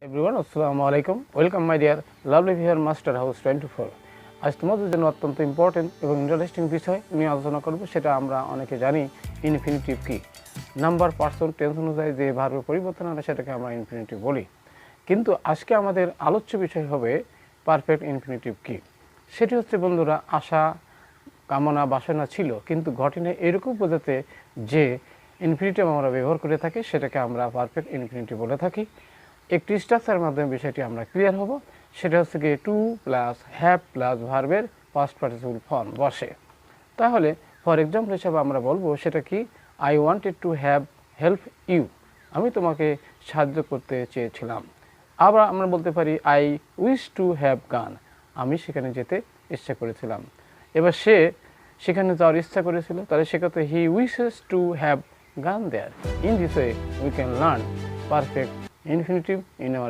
everyone আসসালামু আলাইকুম welcome my dear lovely viewer master house 24 আজ তোমাদের জন্য অত্যন্ত ইম্পর্টেন্ট এবং ইন্টারেস্টিং বিষয় নিয়ে আলোচনা করব সেটা আমরা অনেকে জানি ইনফিনিটিভ কি নাম্বার পার্সন টেন্স অনুযায়ী যে ভার্বের পরিবর্তন হয় সেটাকে আমরা ইনফিনিটিভ বলি কিন্তু আজকে আমাদের আলোচ্য বিষয় হবে পারফেক্ট ইনফিনিটিভ কি সেটি হচ্ছে বন্ধুরা আশা কামনা বাসনা ছিল কিন্তু ঘটেনি এরকম বোঝাতে যে ইনফিনিটিভ আমরা ব্যবহার করে থাকি সেটাকে আমরা পারফেক্ট ইনফিনিটিভ বলে থাকি একটি স্ট্রাকচারের মাধ্যমে বিষয়টি আমরা ক্লিয়ার হব সেটা হচ্ছে কি টু প্লাস হ্যাভ প্লাস ভার্বের পাস্ট পার্টিসিপল ফর্ম বসে তাহলে ফর এক্সাম্পল হিসাবে আমরা বলবো সেটা কি I wanted to have help you আমি তোমাকে সাহায্য করতে চেয়েছিলাম আবার আমরা বলতে পারি আই উইশ টু হ্যাভ গান আমি সেখানে যেতে ইচ্ছা করেছিলাম এবার সে সেখানে যাওয়ার ইচ্ছা করেছিল তাহলে সেক্ষেত্রে হি wishes to have gone there in this way we can learn perfect infinitive in our